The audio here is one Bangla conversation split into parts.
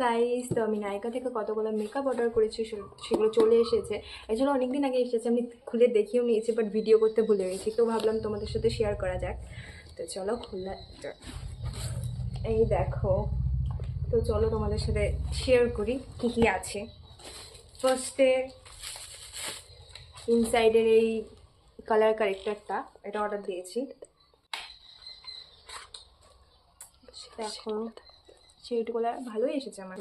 গাইস, তো আমি নায়িকা থেকে কতগুলো মেকআপ অর্ডার করেছি, সেগুলো চলে এসেছে। এই জন্য অনেকদিন আগে এসেছে, আমি খুলে দেখিয়েও নিয়েছি, বাট ভিডিও করতে ভুলে গেছি। তো ভাবলাম তোমাদের সাথে শেয়ার করা যাক। তো চলো খোলা যাক। এই দেখো, তো চলো তোমাদের সাথে শেয়ার করি কী কী আছে। ফার্স্টে ইনসাইডের এই কালার কারেক্টারটা, এটা অর্ডার দিয়েছি। দেখো শেডগুলো ভালোই এসেছে আমার।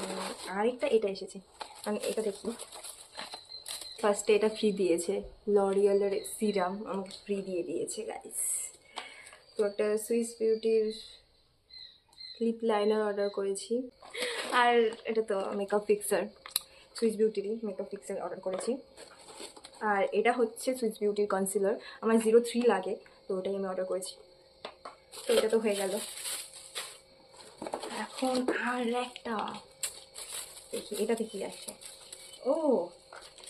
আরেকটা এটা এসেছে, আমি এটা দেখি। ফার্স্টে এটা ফ্রি দিয়েছে, লরিয়ালের সিরাম আমাকে ফ্রি দিয়ে দিয়েছে গাইস। তো একটা সুইস বিউটির লিপ লাইনার অর্ডার করেছি। আর এটা তো মেকআপ ফিক্সার, সুইস বিউটিরই মেকআপ ফিক্সার অর্ডার করেছি। আর এটা হচ্ছে সুইস বিউটির কনসিলার, আমার 03 লাগে, তো ওটাই আমি অর্ডার করেছি। তো এটা তো হয়ে গেল। এখন আর একটা দেখি, এটাতে কি আসে। ও,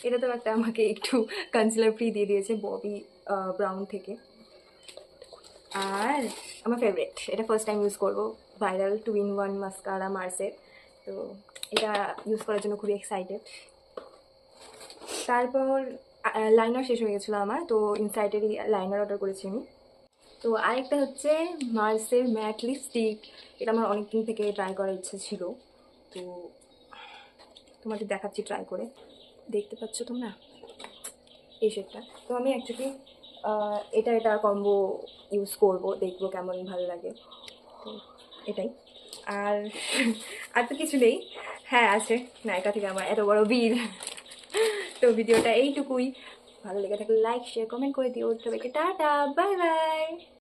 এটা তো একটা আমাকে একটু কনসিলার ফ্রি দিয়ে দিয়েছে ববি ব্রাউন থেকে। আর আমার ফেভারিট, এটা ফার্স্ট টাইম ইউজ করবো, ভাইরাল 2-in-1 মাস্কারা মার্সের। তো এটা ইউজ করার জন্য খুবই এক্সাইটেড। তারপর লাইনার শেষ হয়ে গেছিলো আমার, তো ইনসাইডেরই লাইনার অর্ডার করেছি আমি। তো আরেকটা হচ্ছে মার্সের ম্যাট লিপস্টিক, এটা আমার অনেক দিন থেকে ট্রাই করার ইচ্ছে ছিল। তো তোমাদের দেখাচ্ছি ট্রাই করে, দেখতে পাচ্ছ তোমরা এই শেডটা। তো আমি অ্যাকচুয়ালি এটা কম্বো ইউজ করব, দেখবো কেমন ভালো লাগে। তো এটাই। আর আর তো কিছু নেই। হ্যাঁ আছে, নায়িকা থেকে আমার এত বড় বিল। তো ভিডিওটা এইটুকুই। ভালো লেগে থাকলে লাইক শেয়ার কমেন্ট করে দিও। সবাইকে টাটা, বাই বাই।